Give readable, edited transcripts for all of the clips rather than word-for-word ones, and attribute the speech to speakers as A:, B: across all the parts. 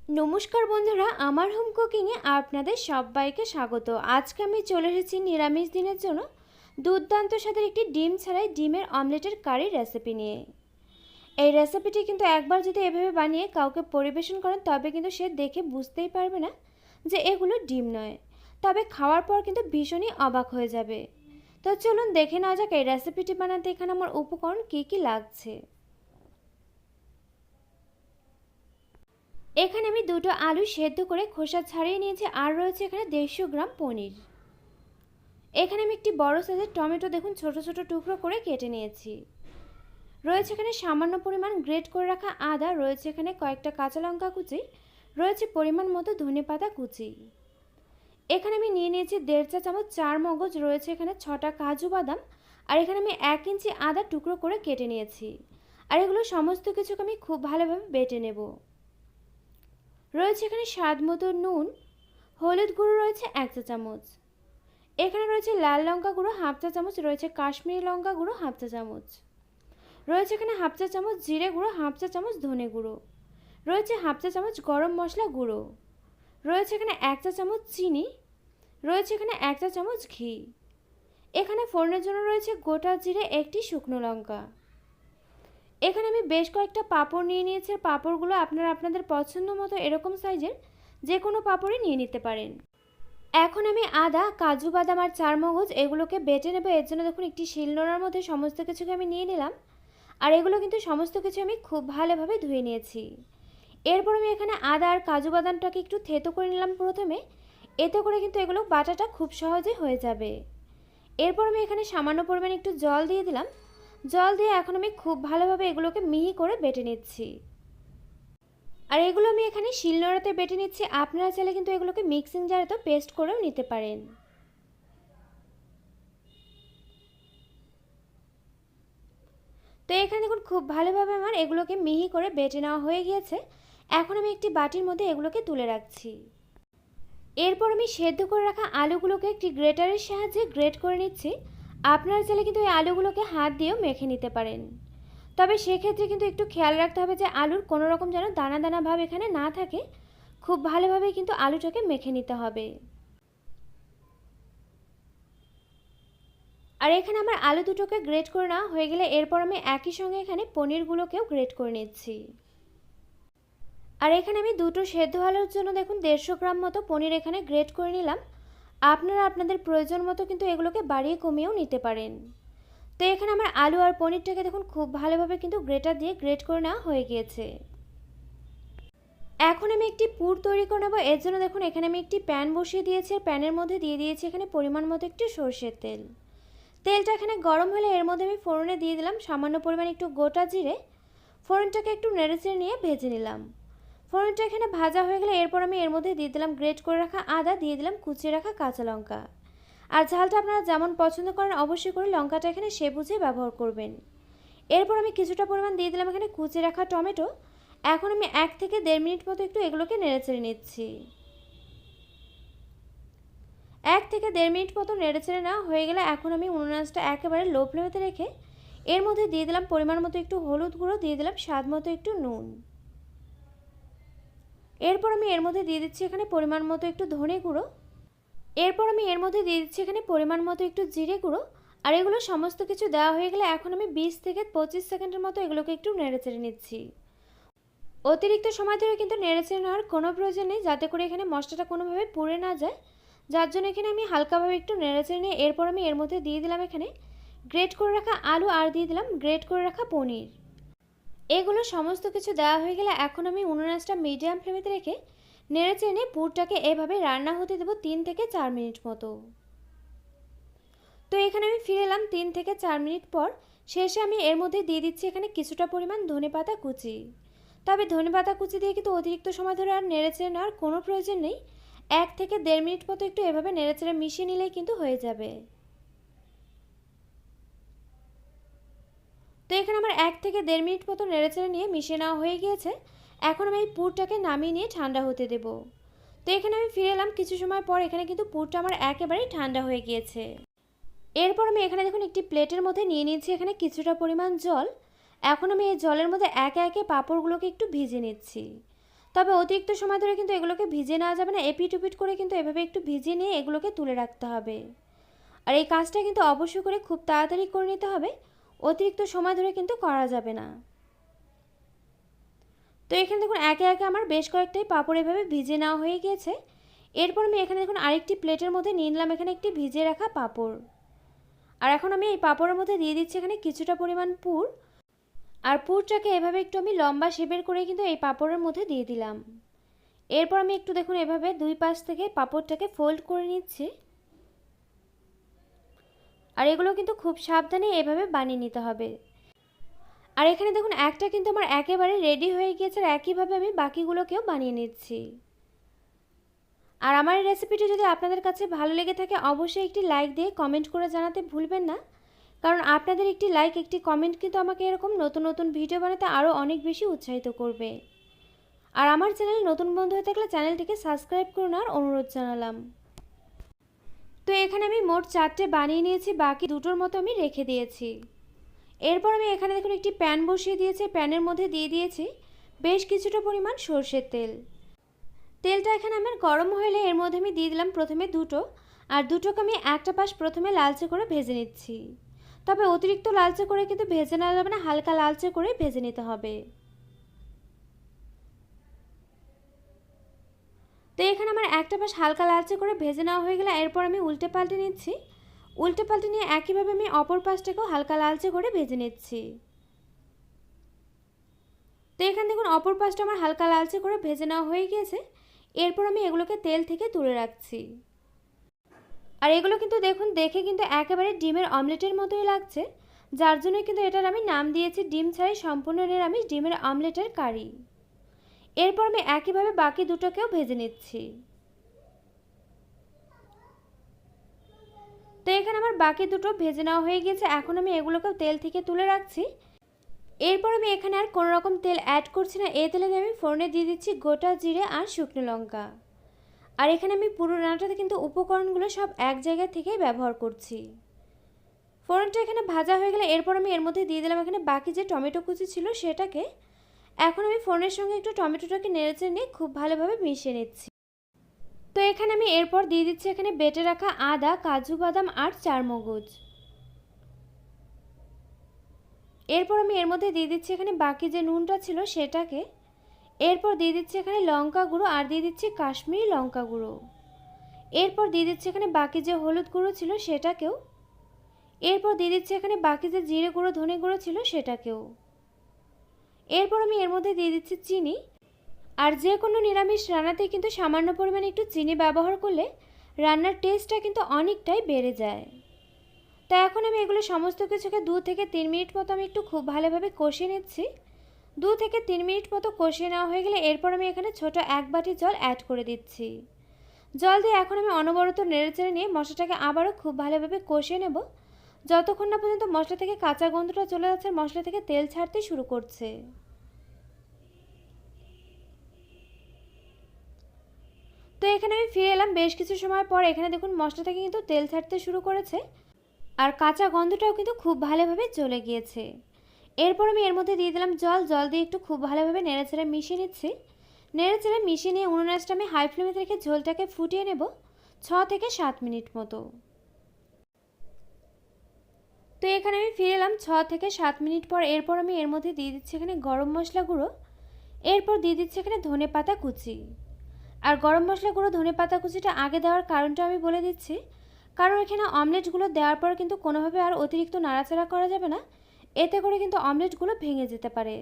A: নমস্কার বন্ধুরা, আমার হোম কুকিংয়ে আপনাদের সবাইকে স্বাগত। আজকে আমি চলে এসেছি নিরামিষ দিনের জন্য দুর্দান্ত স্বাদের একটি ডিম ছাড়াই ডিমের অমলেটের কারি রেসিপি নিয়ে। এই রেসিপিটি কিন্তু একবার যদি এভাবে বানিয়ে কাউকে পরিবেশন করেন তবে কিন্তু সে দেখে বুঝতেই পারবে না যে এগুলো ডিম নয়, তবে খাওয়ার পর কিন্তু ভীষণই অবাক হয়ে যাবে। তো চলুন দেখে নেওয়া যাক এই রেসিপিটি বানাতে এখানে আমার উপকরণ কী কী লাগছে। এখানে আমি দুটো আলু সেদ্ধ করে খোসা ছাড়িয়ে নিয়েছি, আর রয়েছে এখানে 150 গ্রাম পনির। এখানে আমি একটি বড় সাইজের টমেটো দেখুন ছোট ছোট টুকরো করে কেটে নিয়েছি। রয়েছে এখানে সামান্য পরিমাণ গ্রেট করে রাখা আদা, রয়েছে এখানে কয়েকটা কাঁচা লঙ্কা কুচি, রয়েছে পরিমাণ মতো ধনেপাতা কুচি। এখানে আমি নিয়ে নিয়েছি 1.5 চা চামচ চার মগজ, রয়েছে এখানে 6টা কাজু বাদাম, আর এখানে আমি 1 ইঞ্চি আদা টুকরো করে কেটে নিয়েছি। আর এগুলো সমস্ত কিছুকে আমি খুব ভালোভাবে বেটে নেব। রয়েছে এখানে স্বাদ মতো নুন, হলুদ গুঁড়ো রয়েছে 1 চা চামচ, এখানে রয়েছে লাল লঙ্কা গুঁড়ো 1/2 চা চামচ, রয়েছে কাশ্মীরি লঙ্কা গুঁড়ো 1/2 চা চামচ, রয়েছে এখানে 1/2 চা চামচ জিরে গুঁড়ো, 1/2 চা চামচ ধনে গুঁড়ো, রয়েছে 1/2 চা চামচ গরম মশলা গুঁড়ো, রয়েছে এখানে 1 চা চামচ চিনি, রয়েছে এখানে 1 চা চামচ ঘি। এখানে ফোড়নের জন্য রয়েছে গোটা জিরে, একটি শুকনো লঙ্কা। এখানে আমি বেশ কয়েকটা পাঁপড় নিয়ে নিয়েছি, আর পাঁপড়গুলো আপনারা আপনাদের পছন্দ মতো এরকম সাইজের যে কোনো পাঁপড়ই নিয়ে নিতে পারেন। এখন আমি আদা, কাজু বাদাম আর চার মগজ এগুলোকে বেটে নেব। এর জন্য দেখুন একটি শিলনোড়ার মধ্যে সমস্ত কিছুকে আমি নিয়ে নিলাম, আর এগুলো কিন্তু সমস্ত কিছু আমি খুব ভালোভাবে ধুয়ে নিয়েছি। এরপর আমি এখানে আদা আর কাজু বাদামটাকে একটু থেতো করে নিলাম প্রথমে, এতে করে কিন্তু এগুলো বাটাটা খুব সহজে হয়ে যাবে। এরপর আমি এখানে সামান্য পরিমাণে একটু জল দিয়ে দিলাম। জল দিয়ে এখন আমি খুব ভালোভাবে এগুলোকে মিহি করে বেটে নিচ্ছি। আর এগুলো আমি এখানে শিলনোড়াতে বেটে নিচ্ছি, আপনারা চাইলে কিন্তু এগুলোকে মিক্সিং জারে তো পেস্ট করেও নিতে পারেন। তো এখানে দেখুন খুব ভালোভাবে আমার এগুলোকে মিহি করে বেটে নেওয়া হয়ে গিয়েছে। এখন আমি একটি বাটির মধ্যে এগুলোকে তুলে রাখছি। এরপর আমি সেদ্ধ করে রাখা আলুগুলোকে একটি গ্রেটারের সাহায্যে গ্রেট করে নিচ্ছি। আপনারা চাইলে কিন্তু এই আলুগুলোকে হাত দিয়েও মেখে নিতে পারেন, তবে সেক্ষেত্রে কিন্তু একটু খেয়াল রাখতে হবে যে আলুর কোনো রকম যেন দানা দানা ভাব এখানে না থাকে। খুব ভালোভাবে কিন্তু আলুটাকে মেখে নিতে হবে। আর এখানে আমার আলু দুটোকে গ্রেট করে নেওয়া হয়ে গেলে এরপর আমি একই সঙ্গে এখানে পনিরগুলোকেও গ্রেট করে নিচ্ছি। আর এখানে আমি দুটো সেদ্ধ আলুর জন্য দেখুন 150 গ্রাম মতো পনির এখানে গ্রেট করে নিলাম। আপনারা আপনাদের প্রয়োজন মতো কিন্তু এগুলোকে বাড়িয়ে কমিয়েও নিতে পারেন। তো এখানে আমার আলু আর পনিরটাকে দেখুন খুব ভালোভাবে কিন্তু গ্রেটার দিয়ে গ্রেট করে নেওয়া হয়ে গিয়েছে। এখন আমি একটি পুর তৈরি করে নেব। এর জন্য দেখুন এখানে আমি একটি প্যান বসিয়ে দিয়েছি, আর প্যানের মধ্যে দিয়ে দিয়েছি এখানে পরিমাণ মতো একটু সরষের তেল। তেলটা এখানে গরম হলে এর মধ্যে আমি ফোড়নে দিয়ে দিলাম সামান্য পরিমাণ একটু গোটা জিরে। ফোড়নটাকে একটু নেড়েচেড়ে নিয়ে ভেজে নিলাম। ফোড়নটা এখানে ভাজা হয়ে গেলে এরপর আমি এর মধ্যে দিয়ে দিলাম গ্রেট করে রাখা আদা, দিয়ে দিলাম কুচিয়ে রাখা কাঁচা লঙ্কা। আর ঝালটা আপনারা যেমন পছন্দ করেন অবশ্যই করে লঙ্কাটা এখানে সে বুঝে ব্যবহার করবেন। এরপর আমি কিছুটা পরিমাণ দিয়ে দিলাম এখানে কুচিয়ে রাখা টমেটো। এখন আমি 1 থেকে 1.5 মিনিট মতো একটু এগুলোকে নেড়েচেড়ে নিচ্ছি। 1 থেকে 1.5 মিনিট মতো নেড়েচেড়ে নেওয়া হয়ে গেলে এখন আমি উনুনআঁচটা একেবারে লো ফ্লেমেতে রেখে এর মধ্যে দিয়ে দিলাম পরিমাণ মতো একটু হলুদ গুঁড়ো, দিয়ে দিলাম স্বাদ মতো একটু নুন। এরপর আমি এর মধ্যে দিয়ে দিচ্ছি এখানে পরিমাণ মতো একটু ধনে গুঁড়ো। এরপর আমি এর মধ্যে দিয়ে দিচ্ছি এখানে পরিমাণ মতো একটু জিরে গুঁড়ো। আর এগুলো সমস্ত কিছু দেওয়া হয়ে গেলে এখন আমি 20 থেকে 25 সেকেন্ডের মতো এগুলোকে একটু নেড়েচেড়ে নিচ্ছি। অতিরিক্ত সময় ধরে কিন্তু নেড়েচেড়ে নেওয়ার কোনো প্রয়োজন নেই, যাতে করে এখানে মশলাটা কোনোভাবে পুড়ে না যায়। যার জন্য এখানে আমি হালকাভাবে একটু নেড়েচেড়ে নিয়ে এরপর আমি এর মধ্যে দিয়ে দিলাম এখানে গ্রেট করে রাখা আলু, আর দিয়ে দিলাম গ্রেট করে রাখা পনির। এগুলো সমস্ত কিছু দেওয়া হয়ে গেলে এখন আমি উনুন আঁচটা মিডিয়াম ফ্লেমেতে রেখে নেড়েচেড়ে নিয়ে পুরটাকে এভাবে রান্না হতে দেবো 3 থেকে 4 মিনিট মতো। তো এখানে আমি ফিরে এলাম 3 থেকে 4 মিনিট পর। শেষে আমি এর মধ্যে দিয়ে দিচ্ছি এখানে কিছুটা পরিমাণ ধনেপাতা কুচি। তবে ধনেপাতা কুচি দিয়ে কিন্তু অতিরিক্ত সময় ধরে আর নেড়েচেড়ে নেওয়ার কোনো প্রয়োজন নেই। 1 থেকে 1.5 মিনিট মতো একটু এভাবে নেড়েচেড়ে মিশিয়ে নিলেই কিন্তু হয়ে যাবে। তো এখানে আমার 1 থেকে 1.5 মিনিট মতো নেড়েচেড়ে নিয়ে মিশিয়ে নেওয়া হয়ে গিয়েছে। এখন আমি এই পুরটাকে নামিয়ে নিয়ে ঠান্ডা হতে দেব। তো এখানে আমি ফিরে এলাম কিছু সময় পর। এখানে কিন্তু পুরটা আমার একেবারেই ঠান্ডা হয়ে গিয়েছে। এরপর আমি এখানে দেখুন একটি প্লেটের মধ্যে নিয়ে নিয়েছি এখানে কিছুটা পরিমাণ জল। এখন আমি এই জলের মধ্যে একে একে পাঁপড়গুলোকে একটু ভিজে নিচ্ছি। তবে অতিরিক্ত সময় ধরে কিন্তু এগুলোকে ভিজিয়ে নেওয়া যাবে না, এপিট ওপিট করে কিন্তু এভাবে একটু ভিজিয়ে নিয়ে এগুলোকে তুলে রাখতে হবে। আর এই কাজটা কিন্তু অবশ্যই করে খুব তাড়াতাড়ি করে নিতে হবে, অতিরিক্ত সময় ধরে কিন্তু করা যাবে না। তো এখানে দেখুন একে একে আমার বেশ কয়েকটাই পাঁপড় এভাবে ভিজিয়ে নেওয়া হয়ে গিয়েছে। এরপর আমি এখানে দেখুন আরেকটি প্লেটের মধ্যে নিয়ে নিলাম এখানে একটি ভিজিয়ে রাখা পাঁপড়। আর এখন আমি এই পাঁপড়ের মধ্যে দিয়ে দিচ্ছি এখানে কিছুটা পরিমাণ পুর। আর পুরটাকে এভাবে একটু আমি লম্বা শেপের করে কিন্তু এই পাঁপড়ের মধ্যে দিয়ে দিলাম। এরপর আমি একটু দেখুন এভাবে দুই পাশ থেকে পাঁপড়টাকে ফোল্ড করে নিচ্ছি। আর এগুলো কিন্তু খুব সাবধানে এভাবে বানিয়ে নিতে হবে। আর এখানে দেখুন একটা কিন্তু আমার একেবারে রেডি হয়ে গিয়েছে, আর একইভাবে আমি বাকিগুলোকেও বানিয়ে নিচ্ছি। আর আমার এই রেসিপিটি যদি আপনাদের কাছে ভালো লেগে থাকে অবশ্যই একটি লাইক দিয়ে কমেন্ট করে জানাতে ভুলবেন না, কারণ আপনাদের একটি লাইক একটি কমেন্ট কিন্তু আমাকে এরকম নতুন নতুন ভিডিও বানাতে আরও অনেক বেশি উৎসাহিত করবে। আর আমার চ্যানেল নতুন বন্ধু হয়ে থাকলে চ্যানেলটিকে সাবস্ক্রাইব করে নেওয়ার অনুরোধ জানালাম। তো এখানে আমি মোট 4টে বানিয়ে নিয়েছি, বাকি দুটোর মতো আমি রেখে দিয়েছি। এরপর আমি এখানে দেখুন একটি প্যান বসিয়ে দিয়েছি, প্যানের মধ্যে দিয়ে দিয়েছি বেশ কিছুটা পরিমাণ সর্ষের তেল। তেলটা এখানে আমার গরম হলে এর মধ্যে আমি দিয়ে দিলাম প্রথমে দুটো, আর দুটোকে আমি একটা পাশ প্রথমে লালচে করে ভেজে নিচ্ছি। তবে অতিরিক্ত লালচে করে কিন্তু ভেজে নেওয়া যাবে না, হালকা লালচে করে ভেজে নিতে হবে। তো এখানে আমার একটা পাশ হালকা লালচে করে ভেজে নেওয়া হয়ে গেলে এরপর আমি উল্টে পাল্টে নিচ্ছি। উল্টে পাল্টে নিয়ে একইভাবে আমি অপর পাশটাকেও হালকা লালচে করে ভেজে নিচ্ছি। তো এখানে দেখুন অপর পাশটা আমার হালকা লালচে করে ভেজে নেওয়া হয়ে গিয়েছে। এরপর আমি এগুলোকে তেল থেকে তুলে রাখছি। আর এগুলো কিন্তু দেখুন দেখে কিন্তু একেবারে ডিমের অমলেটের মতোই লাগছে, যার জন্য কিন্তু এটার আমি নাম দিয়েছি ডিম ছাড়াই সম্পূর্ণ নিরামিষ ডিমের অমলেটের কারি। এরপর আমি একইভাবে বাকি দুটোকেও ভেজে নিচ্ছি। তো এখানে আমার বাকি দুটো ভেজে নেওয়া হয়ে গেছে, এখন আমি এগুলোকেও তেল থেকে তুলে রাখছি। এরপর আমি এখানে আর কোনো রকম তেল অ্যাড করছি না, এই তেলে আমি ফোড়নে দিয়ে দিচ্ছি গোটা জিরে আর শুকনো লঙ্কা। আর এখানে আমি পুরো রান্নাটাতে কিন্তু উপকরণগুলো সব এক জায়গা থেকেই ব্যবহার করছি। ফোড়নটা এখানে ভাজা হয়ে গেলে এরপর আমি এর মধ্যে দিয়ে দিলাম এখানে বাকি যে টমেটো কুচি ছিল সেটাকে। এখন আমি ফোড়নের সঙ্গে একটু টমেটোটাকে নেড়েচেড়ে নিয়ে খুব ভালোভাবে মিশিয়ে নিচ্ছি। তো এখানে আমি এরপর দিয়ে দিচ্ছি এখানে বেটে রাখা আদা, কাজু বাদাম আর চারমগজ। এরপর আমি এর মধ্যে দিয়ে দিচ্ছি এখানে বাকি যে নুনটা ছিল সেটাকে। এরপর দিয়ে দিচ্ছি এখানে লঙ্কা গুঁড়ো আর দিয়ে দিচ্ছি কাশ্মীরি লঙ্কা গুঁড়ো। এরপর দিয়ে দিচ্ছি এখানে বাকি যে হলুদ গুঁড়ো ছিল সেটাকেও। এরপর দিয়ে দিচ্ছি এখানে বাকি যে জিরে গুঁড়ো ধনে গুঁড়ো ছিল সেটাকেও। এরপর আমি এর মধ্যে দিয়ে দিচ্ছি চিনি। আর যে কোনো নিরামিষ রান্নাতে কিন্তু সামান্য পরিমাণে একটু চিনি ব্যবহার করলে রান্নার টেস্টটা কিন্তু অনেকটাই বেড়ে যায়। তো এখন আমি এগুলো সমস্ত কিছুকে 2 থেকে 3 মিনিট মতো আমি একটু খুব ভালোভাবে কষিয়ে নিচ্ছি। 2 থেকে 3 মিনিট মতো কষিয়ে নেওয়া হয়ে গেলে এরপর আমি এখানে ছোট 1 বাটি জল অ্যাড করে দিচ্ছি। জল দিয়ে এখন আমি অনবরত নেড়েচেড়ে নিয়ে মশলাটাকে আবারও খুব ভালোভাবে কষিয়ে নেব, যতক্ষণ না পর্যন্ত মশলা থেকে কাঁচা গন্ধটা চলে যাচ্ছে, মশলা থেকে তেল ছাড়তে শুরু করছে। তো এখানে আমি ফিরে এলাম বেশ কিছু সময় পর। এখানে দেখুন মশলা থেকে কিন্তু তেল ছাড়তে শুরু করেছে, আর কাঁচা গন্ধটাও কিন্তু খুব ভালোভাবে চলে গিয়েছে। এরপর আমি এর মধ্যে দিয়ে দিলাম জল। জল দিয়ে একটু খুব ভালোভাবে নেড়েচেড়ে মিশিয়ে নিচ্ছি। নেড়েচেড়ে মিশিয়ে নিয়ে উনুন আঁচটা আমি হাই ফ্লেমে রেখে ঝোলটাকে ফুটিয়ে নেব 6 থেকে 7 মিনিট মতো। তো এখানে আমি ফিরে এলাম 6 থেকে 7 মিনিট পর। এরপর আমি এর মধ্যে দিয়ে দিচ্ছি এখানে গরম মশলা গুঁড়ো। এরপর দিয়ে দিচ্ছি এখানে ধনে পাতা কুচি। আর গরম মশলা গুঁড়ো ধনে পাতা কুচিটা আগে দেওয়ার কারণটা আমি বলে দিচ্ছি, কারণ এখানে অমলেটগুলো দেওয়ার পর কিন্তু কোনোভাবে আর অতিরিক্ত নাড়াচাড়া করা যাবে না, এতে করে কিন্তু অমলেটগুলো ভেঙে যেতে পারে।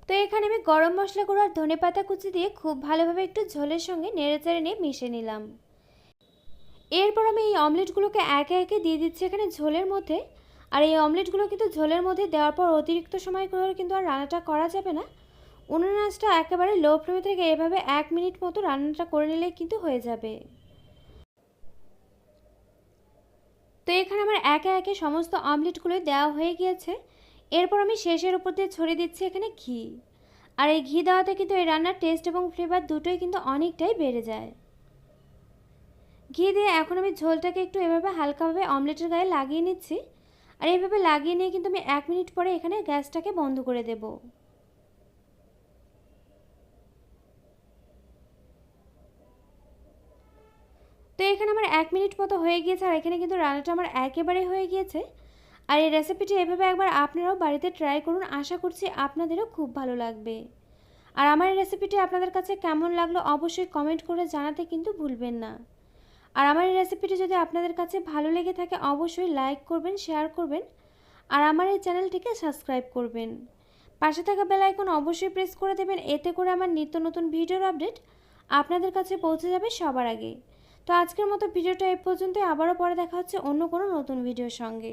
A: তো এখানে আমি গরম মশলা গুঁড়ো আর ধনে পাতা কুচি দিয়ে খুব ভালোভাবে একটু ঝোলের সঙ্গে নেড়েচেড়ে নিয়ে মিশিয়ে নিলাম। এরপর আমি এই অমলেটগুলোকে একে একে দিয়ে দিচ্ছি এখানে ঝোলের মধ্যে। আর এই অমলেটগুলো কিন্তু ঝোলের মধ্যে দেওয়ার পর অতিরিক্ত সময় করে কিন্তু আর রান্নাটা করা যাবে না। উনুন আঁচটা একেবারে লো ফ্লেমে থেকে এভাবে 1 মিনিট মতো রান্নাটা করে নিলেই কিন্তু হয়ে যাবে। তো এখানে আমার একে একে সমস্ত অমলেটগুলো দেওয়া হয়ে গিয়েছে। এরপর আমি শেষের উপর দিয়ে ছড়িয়ে দিচ্ছি এখানে ঘি। আর এই ঘি দেওয়াতে কিন্তু এই রান্নার টেস্ট এবং ফ্লেভার দুটোই কিন্তু অনেকটাই বেড়ে যায়। ঘি দিয়ে এখন আমি ঝোলটাকে একটু এভাবে হালকাভাবে অমলেটের গায়ে লাগিয়ে নিচ্ছি। আর এইভাবে লাগিয়ে নিয়ে কিন্তু আমি 1 মিনিট পরে এখানে গ্যাসটাকে বন্ধ করে দেব। 1 মিনিট মতো হয়ে গিয়েছে আর এখানে কিন্তু রান্নাটা আমার একেবারেই হয়ে গিয়েছে। আর এই রেসিপিটি এভাবে একবার আপনারাও বাড়িতে ট্রাই করুন, আশা করছি আপনাদেরও খুব ভালো লাগবে। আর আমার এই রেসিপিটি আপনাদের কাছে কেমন লাগলো অবশ্যই কমেন্ট করে জানাতে কিন্তু ভুলবেন না। আর আমার এই রেসিপিটি যদি আপনাদের কাছে ভালো লেগে থাকে অবশ্যই লাইক করবেন, শেয়ার করবেন আর আমার এই চ্যানেলটিকে সাবস্ক্রাইব করবেন। পাশে থাকা বেল আইকন অবশ্যই প্রেস করে দেবেন, এতে করে আমার নিত্য নতুন ভিডিওর আপডেট আপনাদের কাছে পৌঁছে যাবে সবার আগে। তো আজকের মতো ভিডিওটা এই পর্যন্তই, আবারও পরে দেখা হচ্ছে অন্য কোনো নতুন ভিডিওর সঙ্গে।